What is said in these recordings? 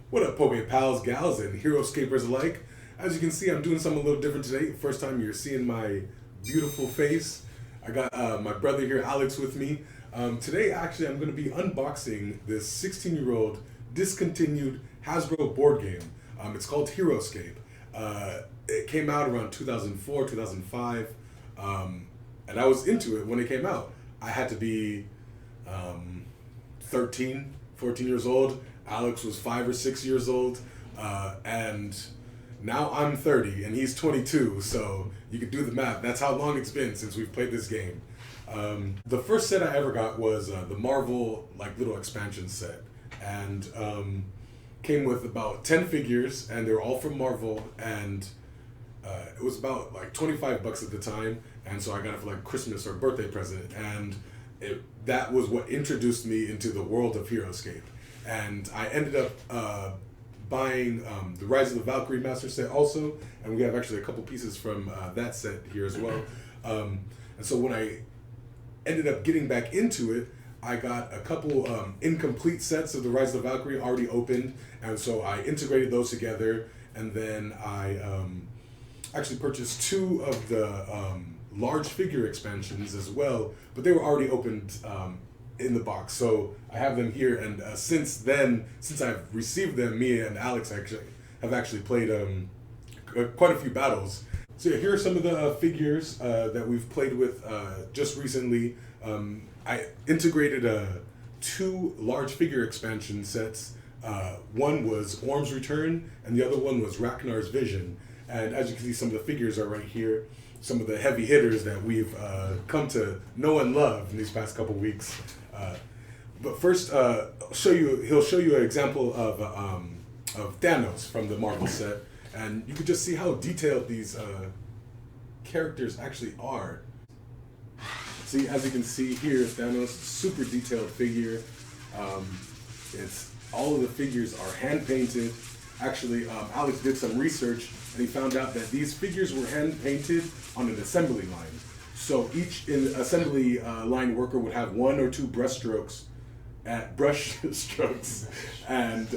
What up, Poke Pals, Gals, and Heroscapers alike? As you can see, I'm doing something a little different today. First time you're seeing my beautiful face. I got my brother here, Alex, with me. Today, actually, I'm going to be unboxing this 16-year-old discontinued Hasbro board game. It's called Heroscape. It came out around 2004, 2005, and I was into it when it came out. I had to be 13, 14 years old. Alex was 5 or 6 years old, and now I'm 30 and he's 22, so you can do the math. That's how long it's been since we've played this game. The first set I ever got was the Marvel little expansion set, and came with about 10 figures, and they were all from Marvel, and it was about $25 at the time, and so I got it for Christmas or birthday present, and that was what introduced me into the world of Heroscape. And I ended up buying the Rise of the Valkyrie Master set also, and we have actually a couple pieces from that set here as well. And so when I ended up getting back into it, I got a couple incomplete sets of the Rise of the Valkyrie already opened, and so I integrated those together, and then I actually purchased 2 of the large figure expansions as well, but they were already opened in the box, so I have them here. And since I've received them, me and Alex have actually played quite a few battles. So yeah, here are some of the figures that we've played with just recently. I integrated 2 large figure expansion sets. One was Orm's Return, and the other one was Ragnar's Vision. And as you can see, some of the figures are right here. Some of the heavy hitters that we've come to know and love in these past couple weeks. But first, he'll show you an example of THANOS from the Marvel set, and you can just see how detailed these characters actually are. See, as you can see here, THANOS, super detailed figure. It's all of the figures are hand painted. Actually, Alex did some research, and he found out that these figures were hand painted on an assembly line. So each assembly line worker would have 1 or 2 brush strokes, and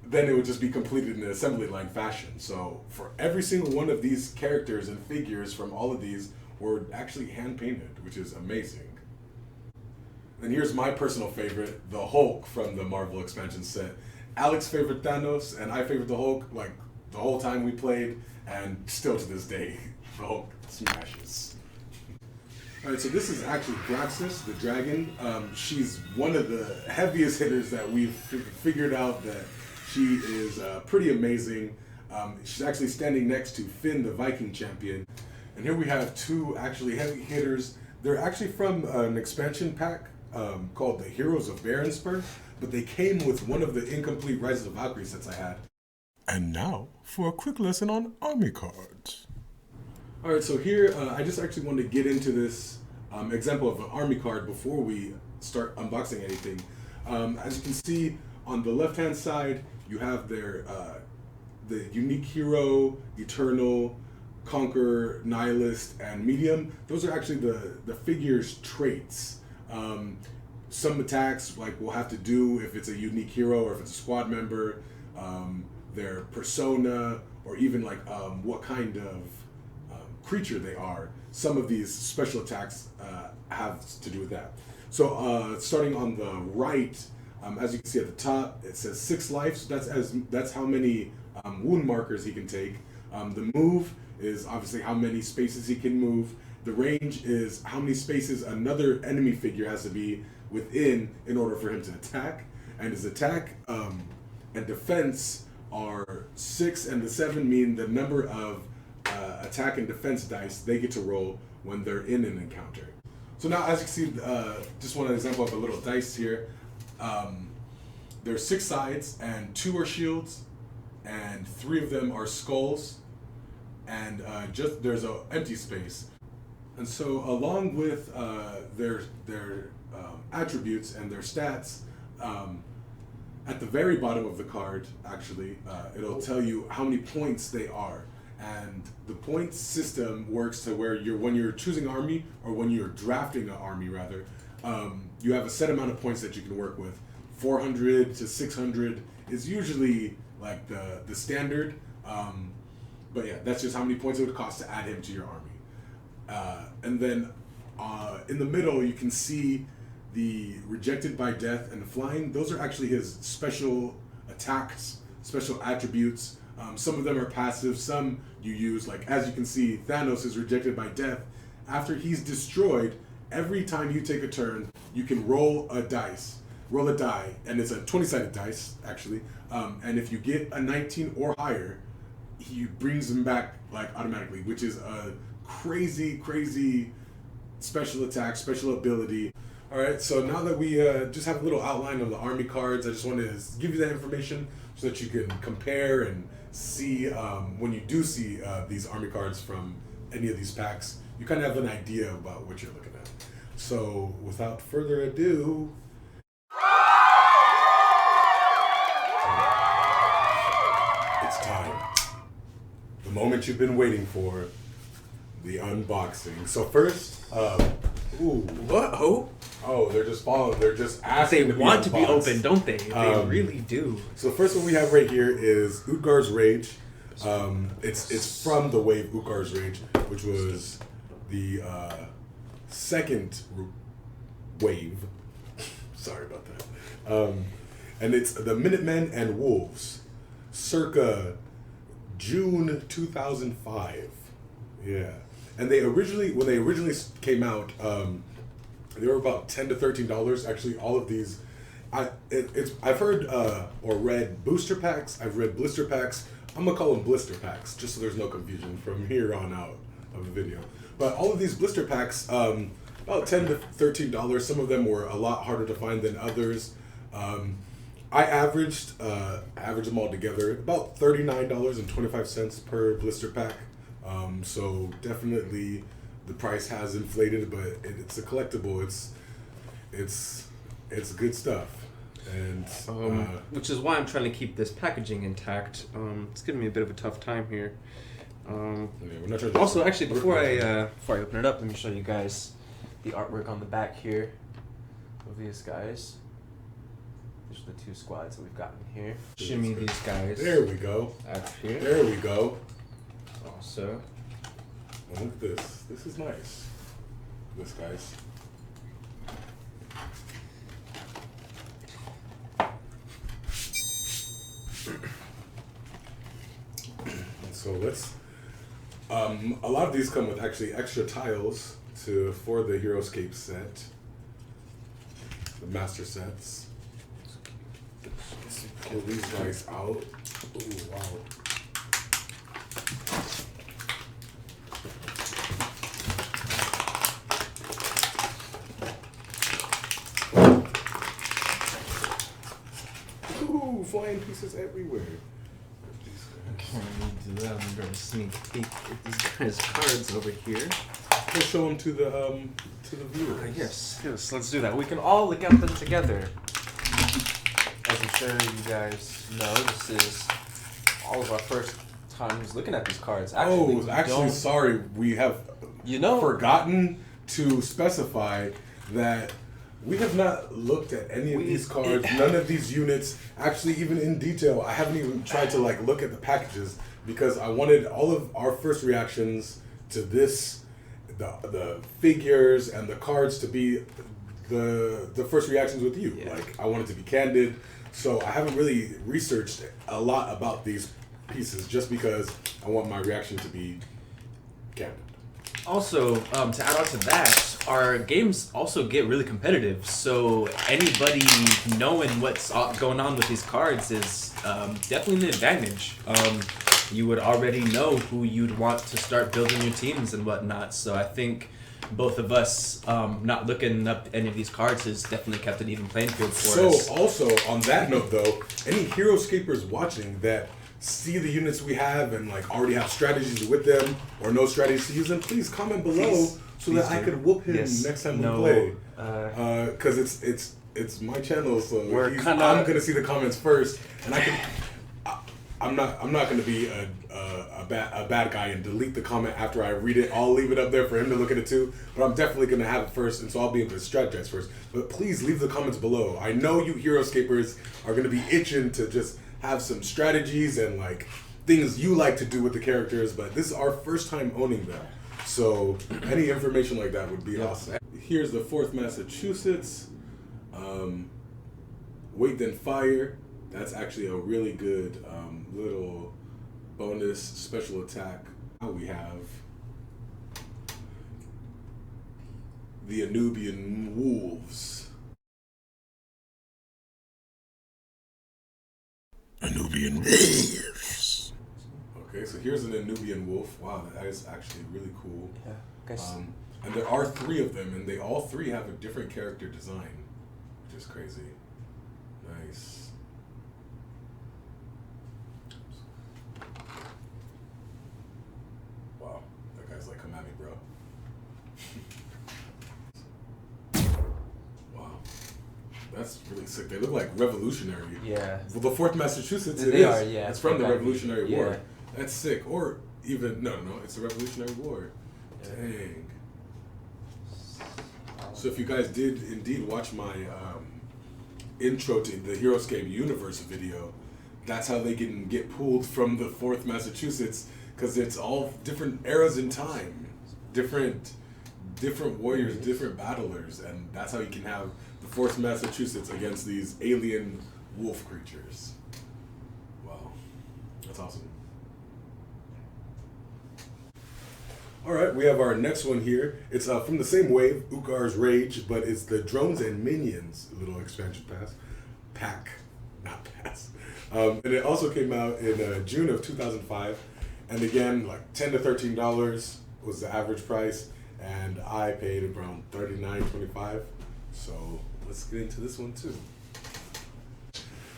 then it would just be completed in an assembly line fashion. So for every single one of these characters and figures from all of these were actually hand painted, which is amazing. And here's my personal favorite, the Hulk from the Marvel expansion set. Alex favored THANOS, and I favored the Hulk the whole time we played, and still to this day, the Hulk smashes. Alright, so this is actually Graxus, the dragon. She's one of the heaviest hitters that we've figured out that she is pretty amazing. She's actually standing next to Finn, the Viking champion. And here we have 2 actually heavy hitters. They're actually from an expansion pack called the Heroes of Barenspur, but they came with one of the incomplete Rise of the Valkyrie sets I had. And now for a quick lesson on army cards. Alright, so here I just actually wanted to get into this example of an army card before we start unboxing anything. As you can see, on the left hand side you have their the unique hero, eternal, conqueror, nihilist, and medium. Those are actually the figure's traits. Some attacks will have to do if it's a unique hero or if it's a squad member, their persona, or even what kind of creature they are. Some of these special attacks have to do with that. So starting on the right, as you can see at the top, it says 6 life. So that's how many wound markers he can take. The move is obviously how many spaces he can move. The range is how many spaces another enemy figure has to be within in order for him to attack. And his attack and defense are 6, and the 7 mean the number of attack and defense dice they get to roll when they're in an encounter. So now, as you can see, just one example of a little dice here. There's 6 sides, and 2 are shields, and 3 of them are skulls, and just there's an empty space. And so, along with their attributes and their stats, at the very bottom of the card, actually, it'll tell you how many points they are. And the points system works to where when you're choosing army, or when you're drafting an army rather, you have a set amount of points that you can work with. 400 to 600 is usually like the standard. But yeah, that's just how many points it would cost to add him to your army. And then in the middle, you can see the Rejected by Death and Flying. Those are actually his special attacks, special attributes. Some of them are passive, some you use, like as you can see, Thanos is Rejected by Death. After he's destroyed, every time you take a turn, you can roll a die, and it's a 20-sided dice, actually. And if you get a 19 or higher, he brings them back like automatically, which is a crazy, crazy special attack, special ability. All right, so now that we just have a little outline of the army cards, I just wanted to give you that information so that you can compare and see when you do see these army cards from any of these packs, you kind of have an idea about what you're looking at. So without further ado, it's time. The moment you've been waiting for, the unboxing. So first, ooh. What? Oh, they're just following. They're just asking. They want to be open, don't they? They really do. So the first one we have right here is Utgar's Rage. It's from the wave Utgar's Rage, which was the second wave. Sorry about that. And it's the Minutemen and Wolves, circa June 2005. Yeah, and when they originally came out, they were about $10 to $13. Actually, all of these, I've heard or read booster packs. I've read blister packs. I'm gonna call them blister packs, just so there's no confusion from here on out of the video. But all of these blister packs, about $10 to $13. Some of them were a lot harder to find than others. I averaged them all together about $39.25 per blister pack. So definitely the price has inflated, but it's a collectible. It's good stuff, and which is why I'm trying to keep this packaging intact. It's giving me a bit of a tough time here. We're not trying to also, actually, before I open it up, let me show you guys the artwork on the back here of these guys. These are the two squads that we've gotten here. Shimmy these guys. There we go. Out here. There we go. Also, look at this. This is nice. This, guys. So let's. A lot of these come with actually extra tiles for the Heroscape set, the master sets. Let's pull these guys out. Ooh, wow. Ooh, flying pieces everywhere. Okay, we do that. I'm going to sneak peek at these guys' cards over here. Let's show them to the viewers. Yes, let's do that. We can all look at them together. As I'm sure you guys know, this is all of our first times looking at these cards. Actually, sorry, we have forgotten to specify that we have not looked at any of these cards, none of these units, actually even in detail. I haven't even tried to look at the packages because I wanted all of our first reactions to this, the figures and the cards to be the first reactions with you. Yeah. I wanted to be candid, so I haven't really researched a lot about these pieces just because I want my reaction to be candid. Also, to add on to that, our games also get really competitive, so anybody knowing what's going on with these cards is definitely an advantage. You would already know who you'd want to start building your teams and whatnot, so I think both of us not looking up any of these cards has definitely kept an even playing field for us. So also, on that note though, any Heroscapers watching that see the units we have and already have strategies with them or no strategies to use them, please comment below so that I could whoop him next time we play. Because it's my channel, so I'm gonna see the comments first, and I can. I'm not going to be a bad guy and delete the comment after I read it. I'll leave it up there for him to look at it too. But I'm definitely going to have it first, and so I'll be able to strategize first. But please leave the comments below. I know you Heroscapers are going to be itching to just have some strategies and like things you like to do with the characters. But this is our first time owning them, so any information like that would be awesome. Here's the 4th Massachusetts. Wait Then Fire. That's actually a really good little bonus special attack. Now we have the ANUBIAN Wolves. ANUBIAN Wolves. Okay, so here's an ANUBIAN Wolf. Wow, that is actually really cool. Yeah, guys. And there are 3 of them, and they all 3 have a different character design, which is crazy. Nice. Wow, that guy's like, come at me, bro. Wow, that's really sick. They look like revolutionary. Yeah. Well, the 4th Massachusetts, They are, yeah. It's from the Revolutionary War. Yeah. That's sick. Or even, no, it's the Revolutionary War. Yeah. Dang. So if you guys did indeed watch my intro to the Heroscape universe video, that's how they can get pulled from the 4th Massachusetts, because it's all different eras in time, different warriors, different battlers, and that's how you can have the 4th Massachusetts against these alien wolf creatures. Wow, that's awesome. All right, we have our next one here. It's from the same wave, Ukar's Rage, but it's the Drones and Minions little expansion pack. And it also came out in June of 2005. And again, like $10 to $13 was the average price, and I paid around $39.25. So let's get into this one too.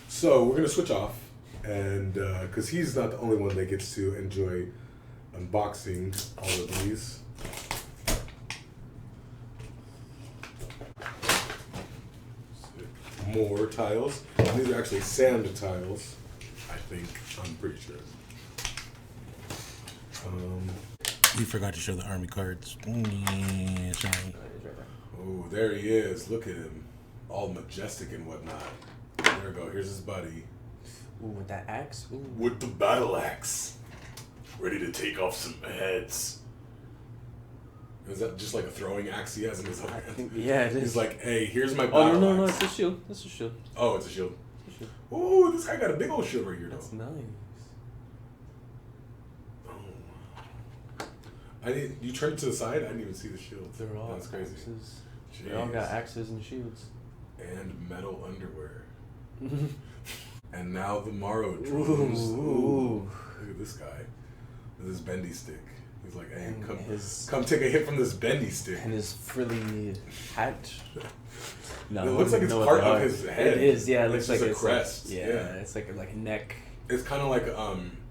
So we're gonna switch off, and because he's not the only one that gets to enjoy unboxing all of these. More tiles. These are actually sand tiles, I think. I'm pretty sure. We forgot to show the army cards. Sorry. Oh, there he is. Look at him. All majestic and whatnot. There we go. Here's his buddy. Ooh, with that axe? Ooh. With the battle axe. Ready to take off some heads. Is that just like a throwing axe he has in his hand? Yeah, it is. He's like, hey, here's my battle axe. Oh, no, axe. it's a shield. It's a shield. Oh, it's a shield. It's a shield. Ooh, this guy got a big old shield right here, though. That's nice. You turned it to the side? I didn't even see the shield. They're all That's crazy. axes. Jeez. They all got axes and shields. And metal underwear. And now the Morrow drones. Ooh. Look at this guy. With his bendy stick. He's like, hey, come take a hit from this bendy stick. And his frilly hat. No, it looks like it's part of his head. It is, yeah. It looks like a crest. Like, yeah, it's like a neck. It's kind of like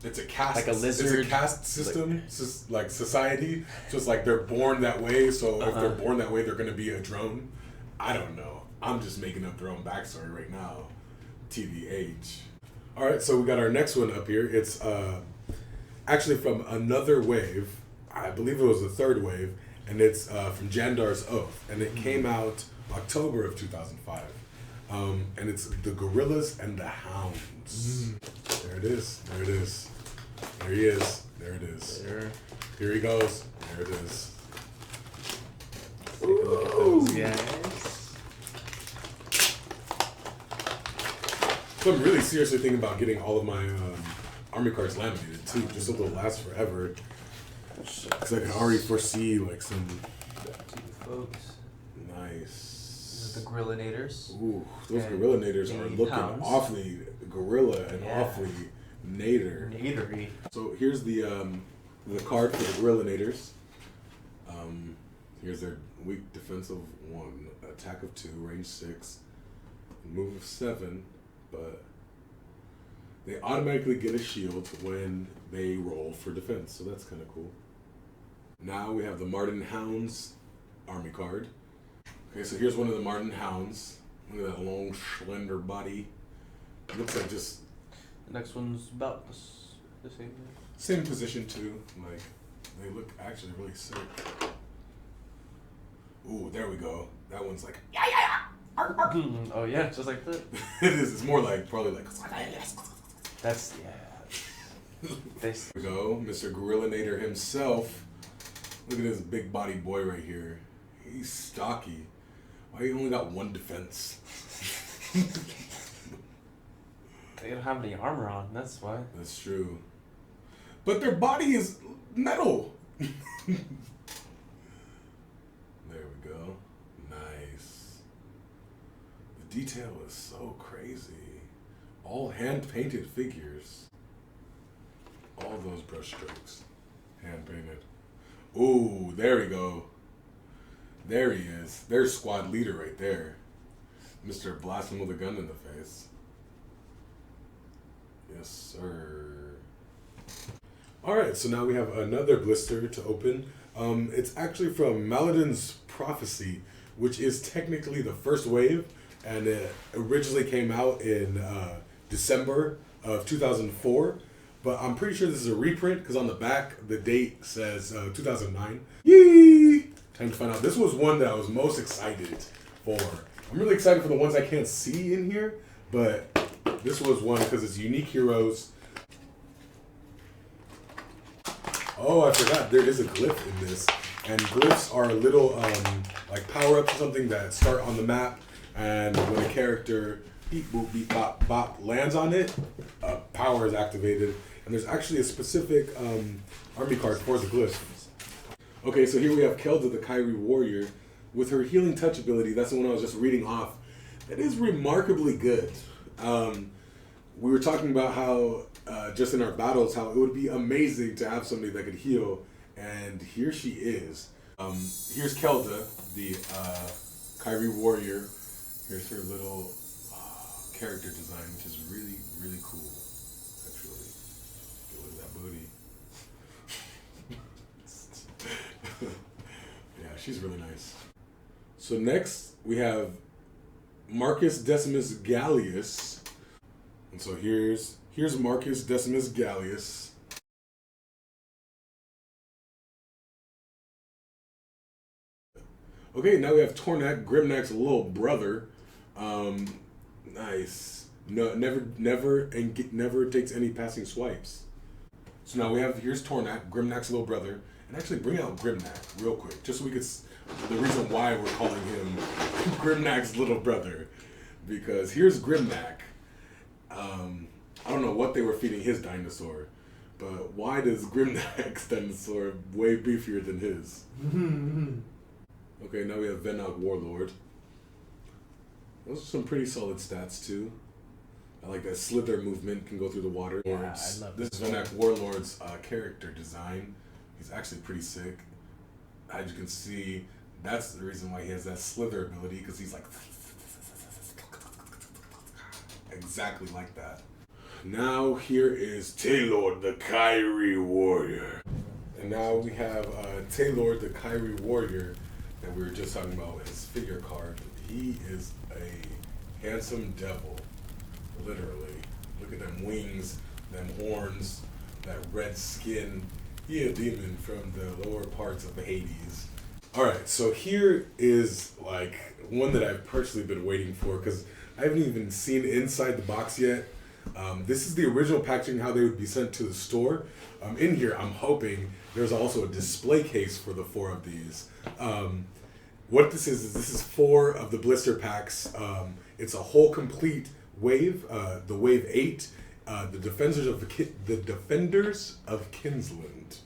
it's a caste. Like a lizard. It's a caste system, like society. So it's like they're born that way. So if they're born that way, they're gonna be a drone. I don't know. I'm just making up their own backstory right now. TBH. All right, so we got our next one up here. It's actually from another wave. I believe it was the 3rd wave, and it's from Jandar's Oath, and it came out October of 2005. And it's the Gorillas and the Hounds. There it is. There it is. There he is. There it is. Here he goes. There it is. Take a look at those guys. So I'm really seriously thinking about getting all of my army cards laminated too, just so they'll last forever. Because I can already foresee like some. Folks. Nice. The Gorillinators. Ooh, those Gorillinators are looking awfully gorilla and awfully nader. Nadery. So here's the card for the Gorillinators. Here's their weak defensive 1, attack of 2, range 6, move of 7, but they automatically get a shield when they roll for defense, so that's kind of cool. Now we have the MARRDEN Hounds army card. Okay, so here's one of the MARRDEN Hounds. Look at that long, slender body. It looks like just The next one's about the same. Same position too. Like, they look actually really sick. Ooh, there we go. That one's like, Oh yeah, just like that. it is. It's more like probably like. That's There we go, Mr. Gorillinator himself. Look at this big body boy right here. He's stocky. Why he only got 1 defense? They don't have any armor on. That's why. That's true. But their body is metal. There we go. Nice. The detail is so crazy. All hand-painted figures. All those brush strokes. Hand-painted. Ooh, there we go. There he is. There's squad leader right there. Mr. Blasting with a gun in the face. Yes, sir. Alright, so now we have another blister to open. It's actually from Maladin's Prophecy, which is technically the first wave, and it originally came out in December of 2004. But I'm pretty sure this is a reprint, because on the back, the date says 2009. Yee! Time to find out. This was one that I was most excited for. I'm really excited for the ones I can't see in here, but this was one because it's unique heroes. Oh, I forgot. There is a glyph in this. And glyphs are little like power-ups or something that start on the map, and when a character beep boop beep bop bop lands on it, power is activated. And there's actually a specific army card for the glyph. Okay, so here we have Kelda, the Kyrie warrior, with her healing touch ability. That's the one I was just reading off. That is remarkably good. We were talking about how, just in our battles, how it would be amazing to have somebody that could heal. And here she is. Here's Kelda, the Kyrie warrior. Here's her little character design, which is really, really cool. Actually, look at that booty. Yeah, she's really nice. So next we have Marcus Decimus Gallius. And so here's Marcus Decimus Gallius. Okay, now we have Tornak, Grimnak's little brother. Nice. No, never takes any passing swipes. So now here's Tornak, Grimnak's little brother. And actually bring out Grimnak real quick, just so we could, the reason why we're calling him Grimnak's little brother. Because here's Grimnak. I don't know what they were feeding his dinosaur, but why does Grimnak's dinosaur way beefier than his? Okay, now we have Venok Warlord. Those are some pretty solid stats too. I like that slither movement, can go through the water. Yeah, I love this is Venok Warlord's character design. He's actually pretty sick. As you can see, that's the reason why he has that slither ability, because he's like exactly like that. Now here is TAELORD, the Kyrie warrior. And now we have TAELORD, the Kyrie warrior, that we were just talking about, his figure card. He is a handsome devil, literally. Look at them wings, them horns, that red skin. He a demon from the lower parts of Hades. Alright, so here is like one that I've personally been waiting for, because I haven't even seen inside the box yet. This is the original packaging, how they would be sent to the store. In here, I'm hoping there's also a display case for the 4 of these. What this is 4 of the blister packs. It's a whole complete wave, the wave 8, the Defenders of Kinsland.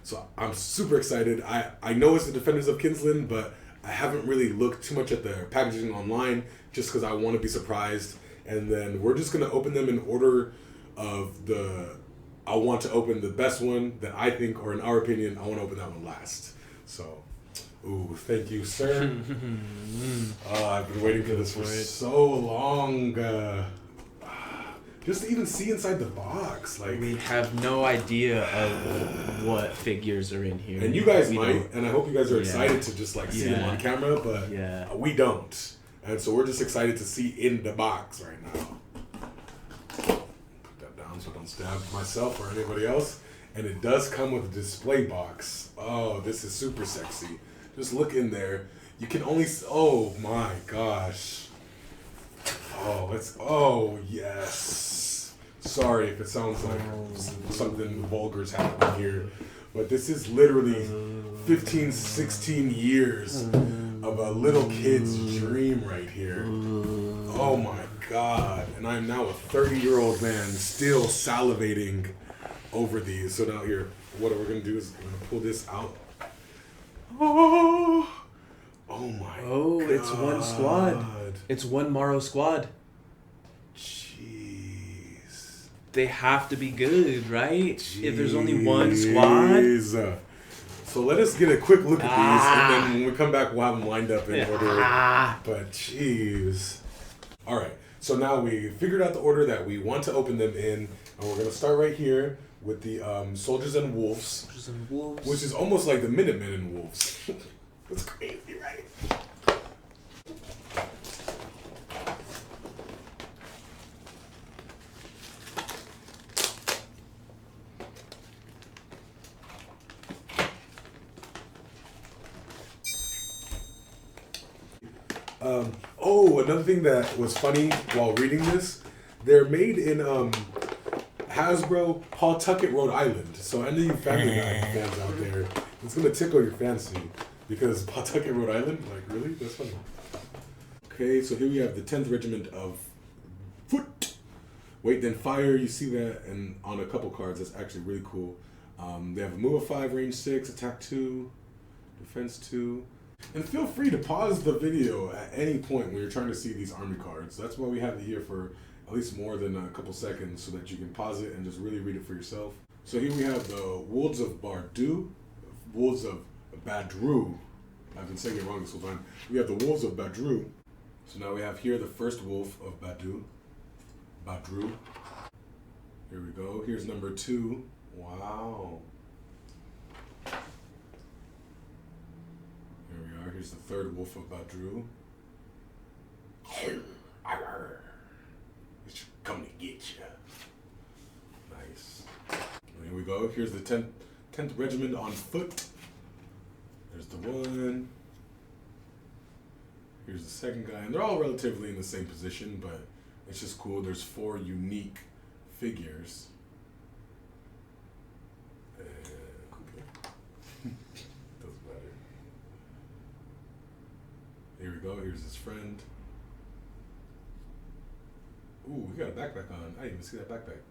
So I'm super excited. I know it's the Defenders of Kinsland, but I haven't really looked too much at their packaging online, just because I want to be surprised. And then we're just gonna open them in order of I want to open the best one that I think, or in our opinion, I want to open that one last. So, ooh, thank you, sir. I've been waiting for this for so long. Just to even see inside the box, like, we have no idea of what figures are in here. And you guys might, and I hope you guys are excited to just like see them on camera, but we don't. And so we're just excited to see in the box right now. so I don't stab myself or anybody else. And it does come with a display box. Oh, this is super sexy. Just look in there. You can only, oh my gosh. Oh, oh yes. Sorry if it sounds like something vulgar is happening here. But this is literally 15, 16 years of a little kid's dream right here. Oh my God. And I'm now a 30-year-old man still salivating over these. So now here, what we're going to do is we're going to pull this out. Oh my God. It's one squad. It's one Morrow squad. Jeez. They have to be good, right? If there's only one squad. So let us get a quick look at these, and then when we come back, we'll have them lined up in order. But jeez. All right. So now we figured out the order that we want to open them in, and we're gonna start right here with the Soldiers and Wolves, which is almost like the Minutemen and Wolves. That's crazy, right? Oh, another thing that was funny while reading this, they're made in Hasbro, Pawtucket, Rhode Island. So any of you Family Guy fans out there, it's gonna tickle your fancy because Pawtucket, Rhode Island, like really? That's funny. Okay, so here we have the 10th Regiment of Foot. Wait, then Fire. You see that, and on a couple cards, that's actually really cool. They have a move of 5, range 6, attack 2, defense 2. And feel free to pause the video at any point when you're trying to see these army cards. That's why we have it here for at least more than a couple seconds so that you can pause it and just really read it for yourself. So here we have the Wolves of Badru. I've been saying it wrong this whole time. We have the Wolves of Badru. So now we have here the first wolf of Badru. Here we go. Here's number 2. Wow. Here we are. Here's the third wolf of Badru. It's coming to get you. Nice. And here we go. Here's the 10th Regiment on foot. There's the one. Here's the second guy. And they're all relatively in the same position, but it's just cool. There's 4 unique figures. Here we go, here's his friend. Ooh, we got a backpack on. I didn't even see that backpack.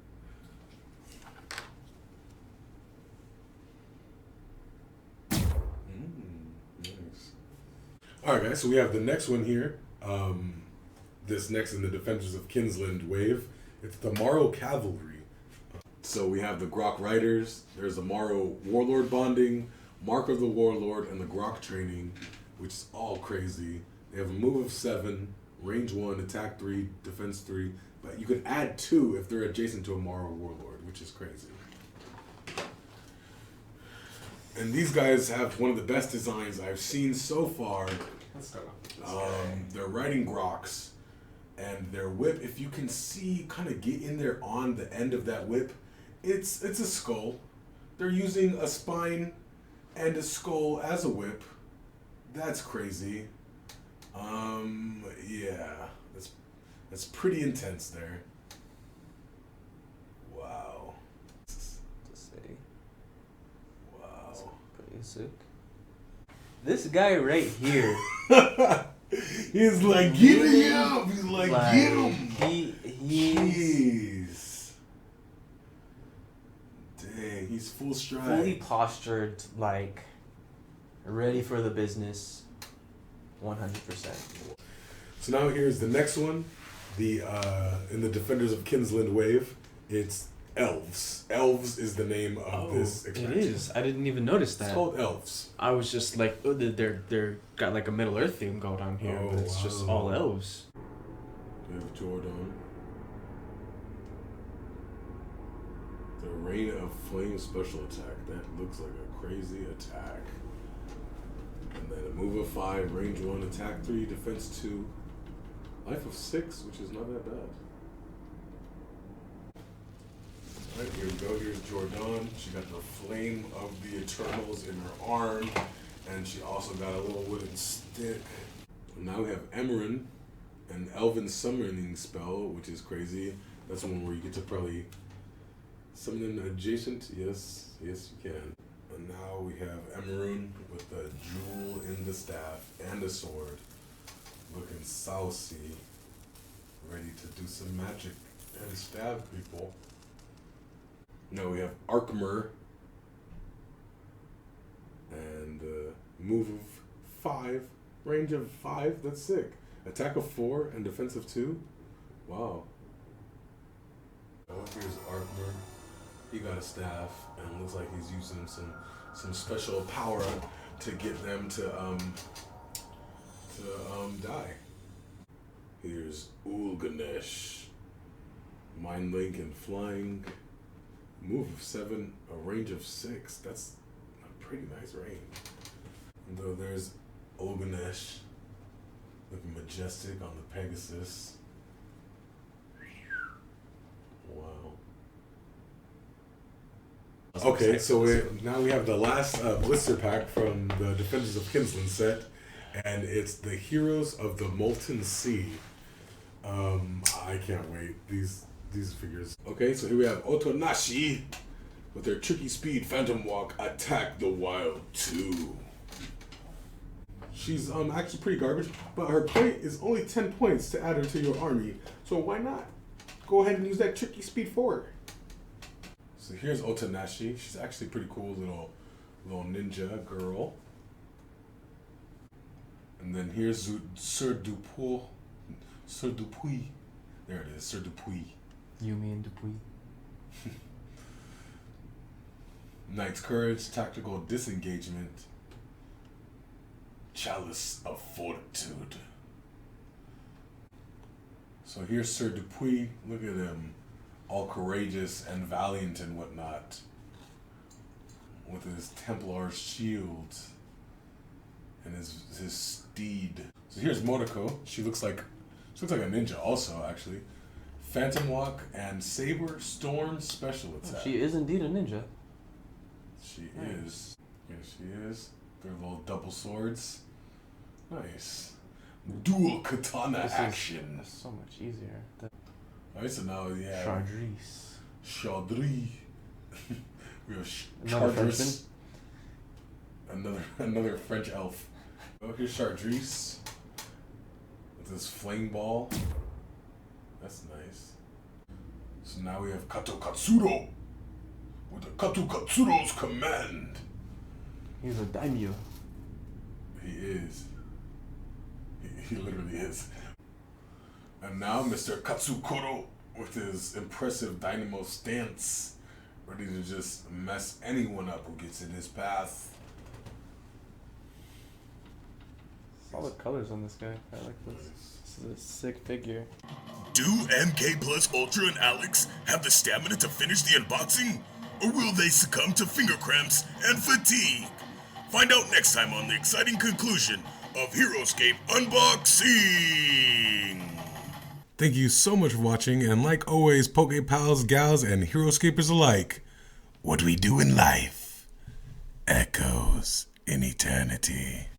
Nice. Alright guys, so we have the next one here. This next in the Defenders of Kinsland wave. It's the Morrow Cavalry. So we have the Grok Riders, there's the Morrow Warlord Bonding, Mark of the Warlord, and the Grok Training, which is all crazy. They have a move of 7, range 1, attack 3, defense 3, but you can add 2 if they're adjacent to a Morrow Warlord, which is crazy. And these guys have one of the best designs I've seen so far. They're riding Groks, and their whip, if you can see, kind of get in there on the end of that whip, it's a skull. They're using a spine and a skull as a whip. That's crazy. Yeah, that's pretty intense there. Wow. To say. Wow. That's pretty sick. This guy right here. He's like, get him! He's like, get him! He's dang, he's full stride. fully postured, like, ready for the business. 100%. So now here's the next one. In the Defenders of Kinsland wave, it's Elves. Elves is the name of this expansion. It is. I didn't even notice that. It's called Elves. I was just like, oh, they're got like a Middle Earth theme going on here, but it's just all elves. We have JORHDAWN. The Rain of Flame special attack. That looks like a crazy attack. And then a move of 5, range 1, attack 3, defense 2, life of 6, which is not that bad. here we go. Here's JORHDAWN. She got the flame of the Eternals in her arm, and she also got a little wooden stick. Now we have EMIRROON, an elven summoning spell, which is crazy. That's one where you get to probably summon an adjacent. Yes, yes you can. And now we have EMIRROON with the jewel in the staff and the sword, looking saucy, ready to do some magic and stab people. Now we have ARKMER, and move of 5, range of 5. That's sick. Attack of 4 and defense of 2. Wow. Oh, here's ARKMER. He got a staff, and it looks like he's using some special power to get them to die. Here's ULGINESH. Mind Link and Flying. Move of 7, a range of 6. That's a pretty nice range. And though there's ULGINESH looking majestic on the Pegasus. Wow. Okay, so now we have the last blister pack from the Defenders of Kinsland set, and it's the Heroes of the Molten Sea. I can't wait. These figures. Okay, so here we have OTONASHI with their tricky speed phantom walk, attack the wild 2. She's actually pretty garbage, but her point is only 10 points to add her to your army. So why not? Go ahead and use that tricky speed for her. So here's OTONASHI. She's actually pretty cool little ninja girl. And then here's Sir Dupuis. There it is, Sir Dupuis. You mean Dupuis? Knight's Courage, Tactical Disengagement, Chalice of Fortitude. So here's Sir Dupuis. Look at him, all courageous and valiant and whatnot, with his Templar's shield and his steed. So here's MORIKO. She looks like a ninja also, actually. Phantom Walk and Saber Storm special attack. She is indeed a ninja. She is. Here she is. Their little double swords. Nice. Dual katana action. That's so much easier. Alright, so now we have CHARDRIS. Chardris. We have Another CHARDRIS. Another French elf. Oh, here's CHARDRIS with this flame ball. That's nice. So now we have Kato Katsuro with the Kato Katsuro's command. He's a daimyo. He is. He literally is. And now Mr. Katsukoro with his impressive dynamo stance, ready to just mess anyone up who gets in his path. Solid colors on this guy. I like this. This is a sick figure. Do MK plus Ultra and Alex have the stamina to finish the unboxing? Or will they succumb to finger cramps and fatigue? Find out next time on the exciting conclusion of Heroscape Unboxing! Thank you so much for watching, and like always, Poke Pals, Gals, and Heroscapers alike, what we do in life echoes in eternity.